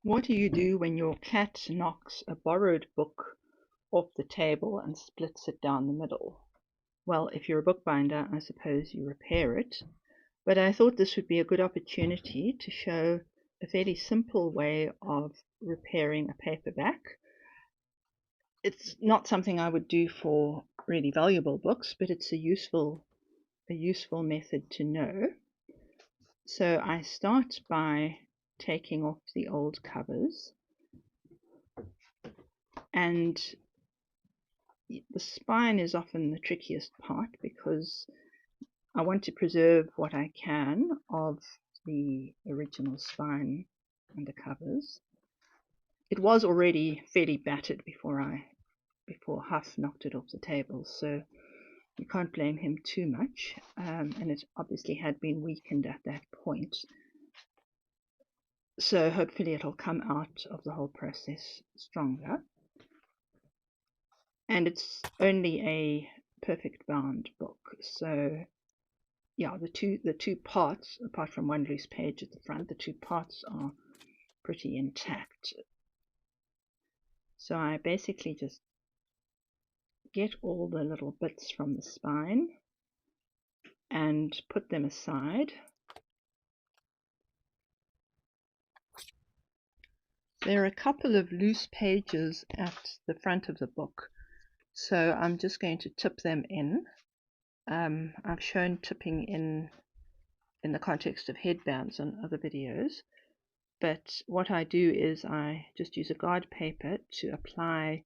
What do you do when your cat knocks a borrowed book off the table and splits it down the middle? Well, if you're a bookbinder, I suppose you repair it, but I thought this would be a good opportunity to show a fairly simple way of repairing a paperback. It's not something I would do for really valuable books, but it's a useful method to know. So I start by taking off the old covers, and the spine is often the trickiest part because I want to preserve what I can of the original spine and the covers. It was already fairly battered before Huff knocked it off the table, so you can't blame him too much, and it obviously had been weakened at that point. So hopefully it'll come out of the whole process stronger. And it's only a perfect bound book, so yeah, the two parts, apart from one loose page at the front, the two parts are pretty intact. So I basically just get all the little bits from the spine and put them aside. There are a couple of loose pages at the front of the book, so I'm just going to tip them in. I've shown tipping in the context of headbands on other videos, but what I do is I just use a guard paper to apply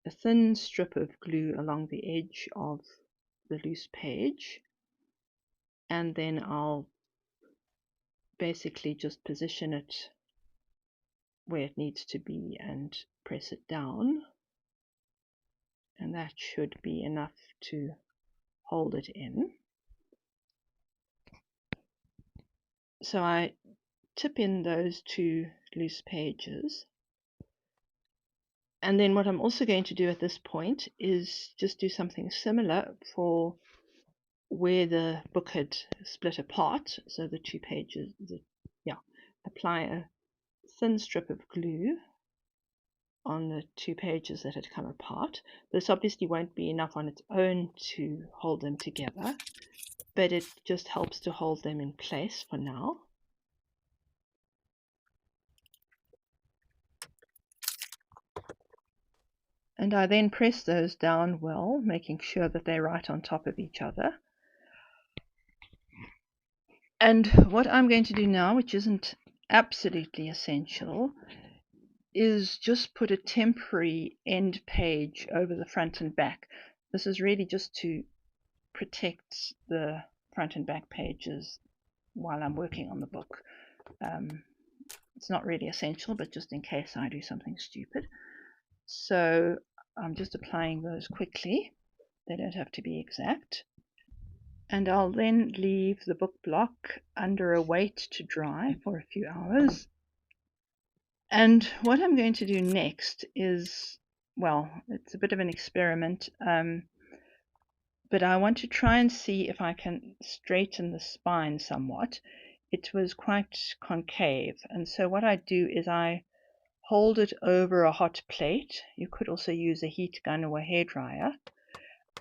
a thin strip of glue along the edge of the loose page, and then I'll basically just position it where it needs to be and press it down, and that should be enough to hold it in. So I tip in those two loose pages, and then what I'm also going to do at this point is just do something similar for where the book had split apart. So the two pages, apply a thin strip of glue on the two pages that had come apart. This obviously won't be enough on its own to hold them together, but it just helps to hold them in place for now. And I then press those down well, making sure that they're right on top of each other. And what I'm going to do now, which isn't absolutely essential, is just put a temporary end page over the front and back. This is really just to protect the front and back pages while I'm working on the book. It's not really essential, but just in case I do something stupid. So I'm just applying those quickly. They don't have to be exact. And I'll then leave the book block under a weight to dry for a few hours. And what I'm going to do next is, well, it's a bit of an experiment, but I want to try and see if I can straighten the spine somewhat. It was quite concave, and so what I do is I hold it over a hot plate. You could also use a heat gun or a hairdryer.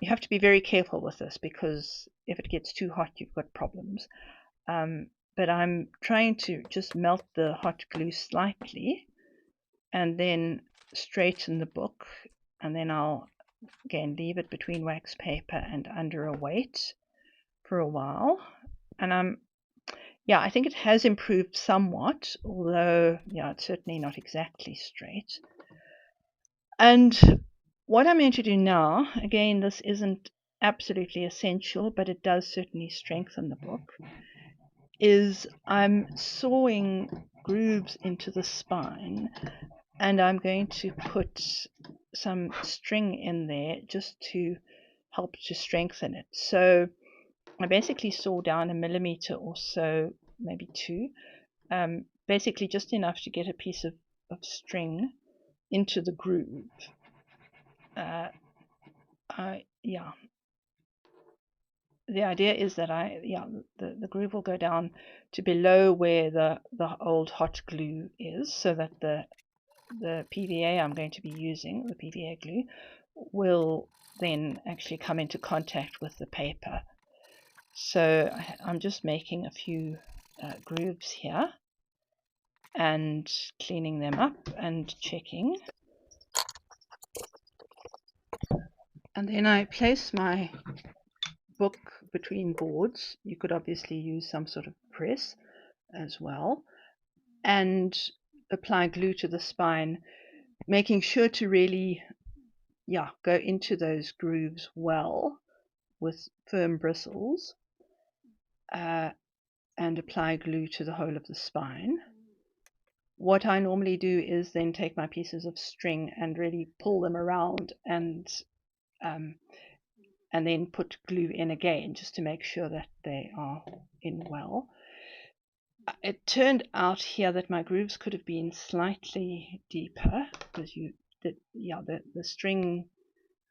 You have to be very careful with this because if it gets too hot, you've got problems. But I'm trying to just melt the hot glue slightly and then straighten the book, and then I'll again leave it between wax paper and under a weight for a while. And I think it has improved somewhat, although it's certainly not exactly straight. And what I'm going to do now, again, this isn't absolutely essential, but it does certainly strengthen the book, is I'm sawing grooves into the spine, and I'm going to put some string in there just to help to strengthen it. So I basically saw down 1 millimeter or so, maybe 2, basically just enough to get a piece of string into the groove. the idea is that the groove will go down to below where the old hot glue is, so that the PVA I'm going to be using, the PVA glue, will then actually come into contact with the paper. So I'm just making a few grooves here and cleaning them up and checking. And then I place my book between boards. You could obviously use some sort of press as well, and apply glue to the spine, making sure to really go into those grooves well with firm bristles, and apply glue to the whole of the spine. What I normally do is then take my pieces of string and really pull them around, and then put glue in again, just to make sure that they are in well. It turned out here that my grooves could have been slightly deeper, because the string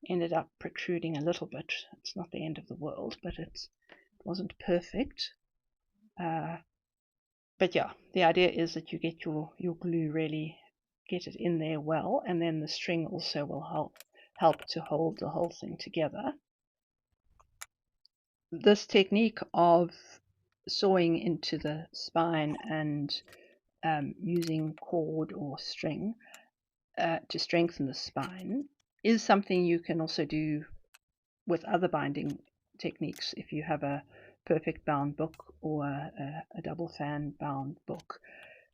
ended up protruding a little bit. It's not the end of the world, but it wasn't perfect. But yeah, the idea is that you get your glue, really get it in there well, and then the string also will help to hold the whole thing together. This technique of sawing into the spine and using cord or string to strengthen the spine is something you can also do with other binding techniques if you have a perfect bound book or a double fan bound book.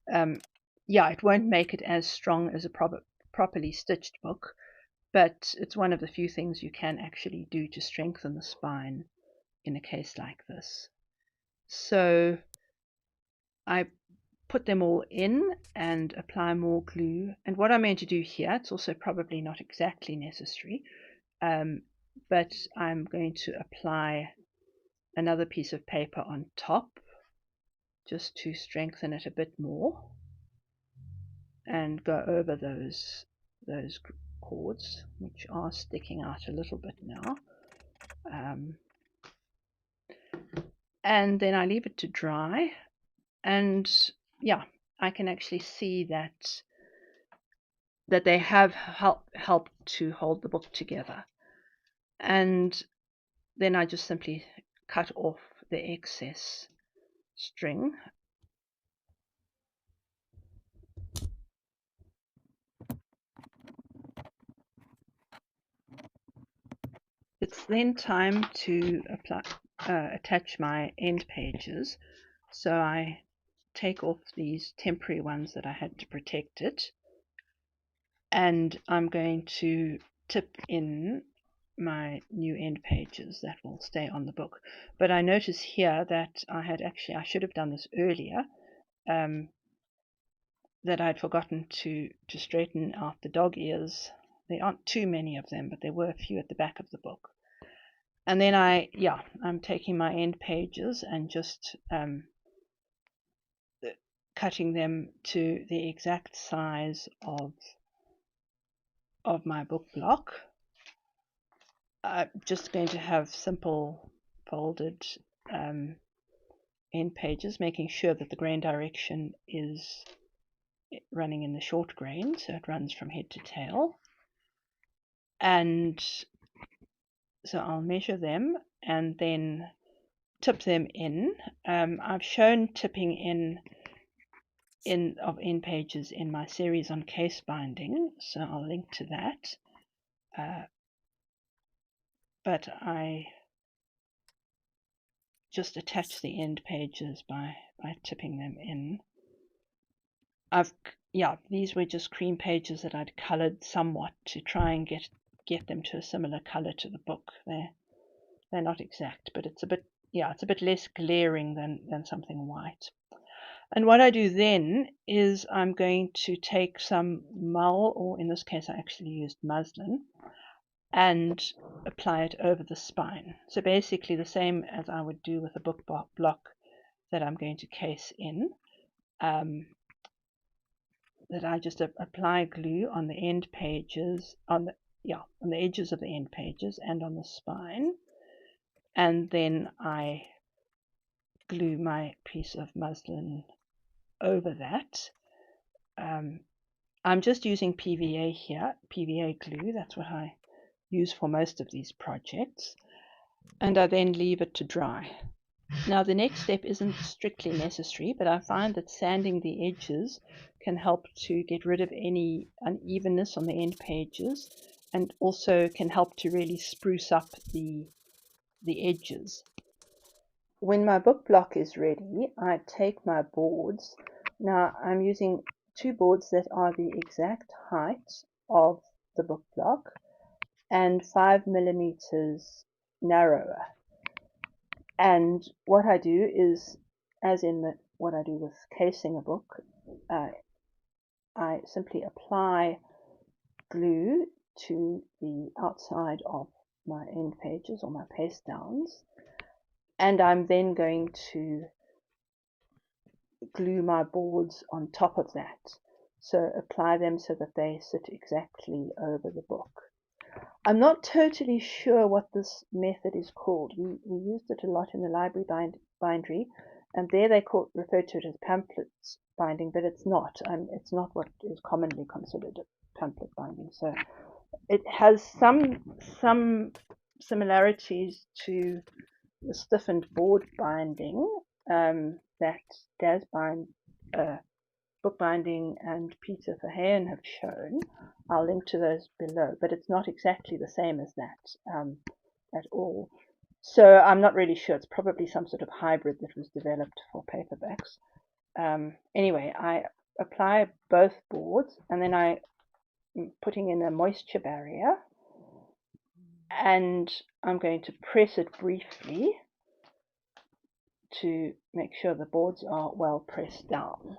It won't make it as strong as a properly stitched book, but it's one of the few things you can actually do to strengthen the spine in a case like this. So I put them all in and apply more glue. And what I'm going to do here, it's also probably not exactly necessary, but I'm going to apply another piece of paper on top just to strengthen it a bit more, and go over those cords, which are sticking out a little bit now. And then I leave it to dry, and I can actually see that they have helped to hold the book together. And then I just simply cut off the excess string. It's then time to attach my end pages. So I take off these temporary ones that I had to protect it, and I'm going to tip in my new end pages that will stay on the book. But I notice here that I should have done this earlier, that I'd forgotten to straighten out the dog ears. There aren't too many of them, but there were a few at the back of the book. And then I'm taking my end pages and just cutting them to the exact size of my book block. I'm just going to have simple folded end pages, making sure that the grain direction is running in the short grain, so it runs from head to tail. And so I'll measure them and then tip them in. I've shown tipping in of end pages in my series on case binding, so I'll link to that. But I just attach the end pages by tipping them in. These were just cream pages that I'd colored somewhat to try and get them to a similar color to the book. They're not exact, but it's a bit less glaring than something white. And what I do then is I'm going to take some mull, or in this case I actually used muslin, and apply it over the spine. So basically the same as I would do with a book block that I'm going to case in, that I just apply glue on the end pages, on the edges of the end pages and on the spine. and then I glue my piece of muslin over that. I'm just using PVA here, PVA glue. That's what I use for most of these projects, and I then leave it to dry. Now the next step isn't strictly necessary, but I find that sanding the edges can help to get rid of any unevenness on the end pages, and also can help to really spruce up the edges. When my book block is ready, I take my boards. Now I'm using two boards that are the exact height of the book block and 5 millimeters narrower. And what I do is, as in what I do with casing a book, I simply apply glue to the outside of my end pages or my paste downs, and I'm then going to glue my boards on top of that. So apply them so that they sit exactly over the book. I'm not totally sure what this method is called. We used it a lot in the library bindery, and there they refer to it as pamphlets binding, but it's not. It's not what is commonly considered a pamphlet binding. So it has some similarities to the stiffened board binding that Bookbinding and Peter Verheyen have shown. I'll link to those below, but it's not exactly the same as that at all. So I'm not really sure. It's probably some sort of hybrid that was developed for paperbacks. Anyway, I apply both boards, and then I'm putting in a moisture barrier, and I'm going to press it briefly to make sure the boards are well pressed down.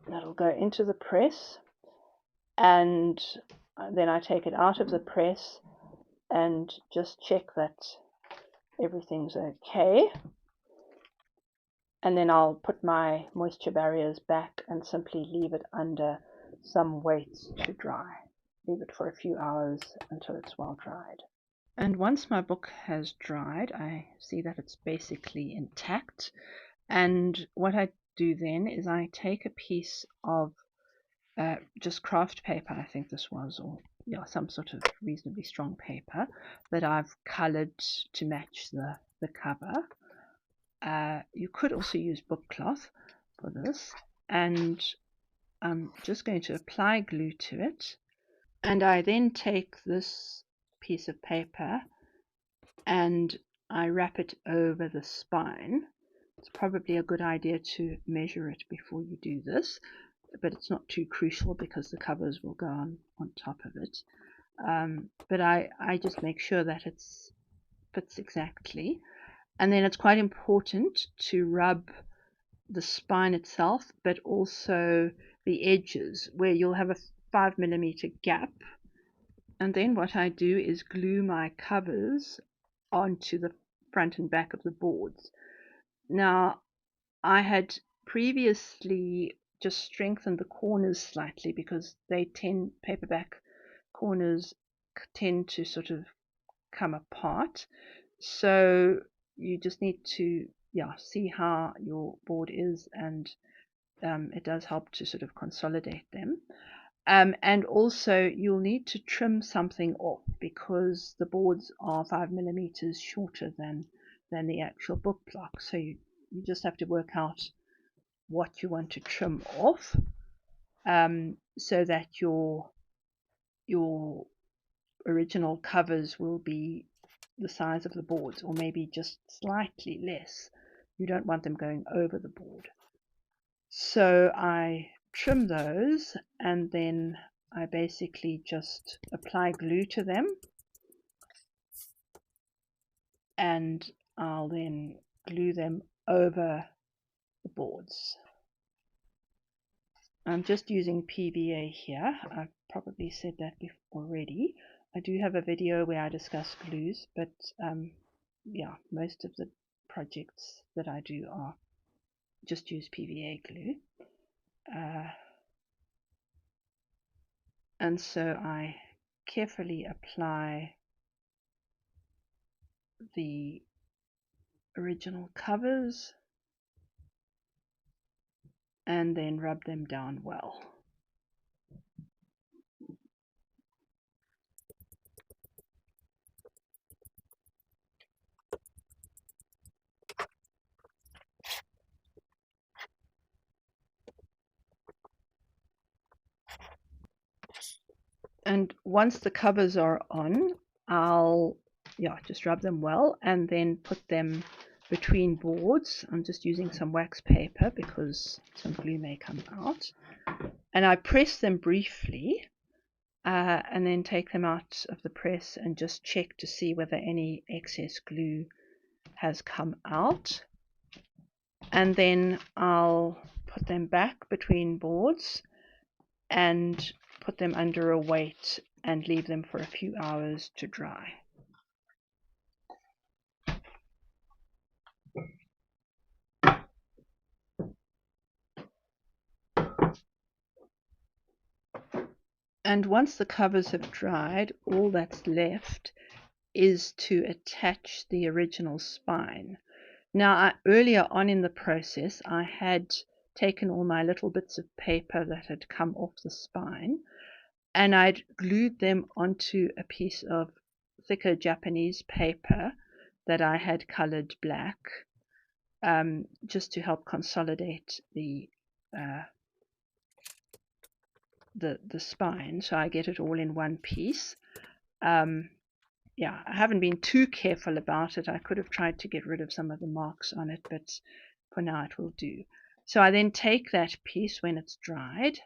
That'll go into the press, and then I take it out of the press and just check that everything's okay, and then I'll put my moisture barriers back and simply leave it under some weights to dry. Leave it for a few hours until it's well dried. And once my book has dried, I see that it's basically intact, and what I do then is I take a piece of just craft paper, I think this was, or yeah, some sort of reasonably strong paper that I've colored to match the cover. You could also use book cloth for this, and I'm just going to apply glue to it, and I then take this piece of paper and I wrap it over the spine. It's probably a good idea to measure it before you do this, but it's not too crucial because the covers will go on top of it. But I just make sure that it fits exactly. And then it's quite important to rub the spine itself, but also the edges where you'll have a 5 millimeter gap. And then what I do is glue my covers onto the front and back of the boards. Now, I had previously just strengthened the corners slightly because paperback corners tend to sort of come apart. So you just need to see how your board is, and it does help to sort of consolidate them. And also you'll need to trim something off because the boards are 5 millimeters shorter than the actual book block. So you just have to work out what you want to trim off, so that your original covers will be the size of the boards, or maybe just slightly less. You don't want them going over the board. So I trim those, and then I basically just apply glue to them, and I'll then glue them over the boards. I'm just using PVA here. I've probably said that already. I do have a video where I discuss glues, but yeah, most of the projects that I do are just use PVA glue. And so I carefully apply the original covers and then rub them down well. And once the covers are on, I'll just rub them well and then put them between boards. I'm just using some wax paper because some glue may come out. And I press them briefly and then take them out of the press and just check to see whether any excess glue has come out. And then I'll put them back between boards and put them under a weight and leave them for a few hours to dry. And once the covers have dried, all that's left is to attach the original spine. Now, earlier on in the process, I had taken all my little bits of paper that had come off the spine, and I'd glued them onto a piece of thicker Japanese paper that I had colored black, just to help consolidate the spine, so I get it all in one piece. I haven't been too careful about it. I could have tried to get rid of some of the marks on it, but for now it will do. So I then take that piece when it's dried,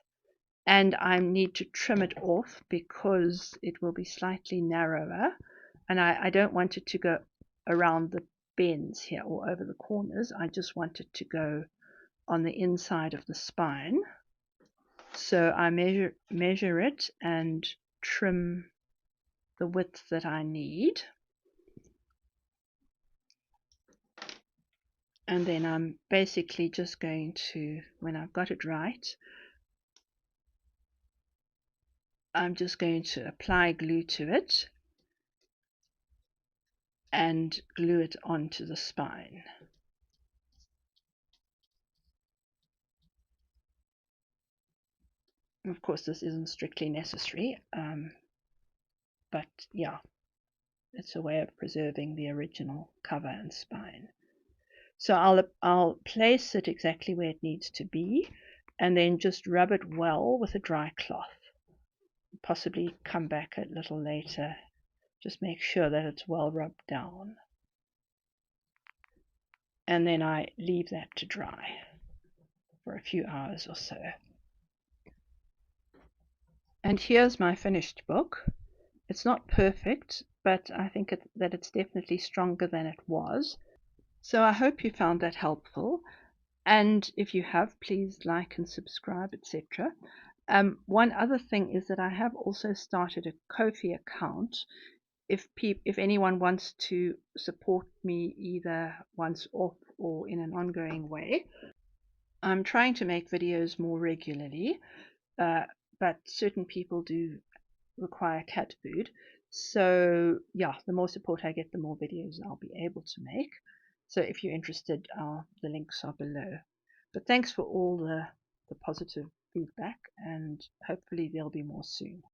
and I need to trim it off because it will be slightly narrower, and I don't want it to go around the bends here or over the corners. I just want it to go on the inside of the spine. So I measure it and trim the width that I need. And then I'm basically just going to, when I've got it right, I'm just going to apply glue to it and glue it onto the spine. Of course, this isn't strictly necessary, but yeah, it's a way of preserving the original cover and spine. So I'll place it exactly where it needs to be, and then just rub it well with a dry cloth. Possibly come back a little later, just make sure that it's well rubbed down. And then I leave that to dry for a few hours or so. And here's my finished book. It's not perfect, but I think that it's definitely stronger than it was. So I hope you found that helpful. And if you have, please like and subscribe, etc. One other thing is that I have also started a Ko-fi account. If anyone wants to support me either once off or in an ongoing way. I'm trying to make videos more regularly, but certain people do require cat food. So yeah, the more support I get, the more videos I'll be able to make. So if you're interested, the links are below. But thanks for all the positive feedback, and hopefully there'll be more soon.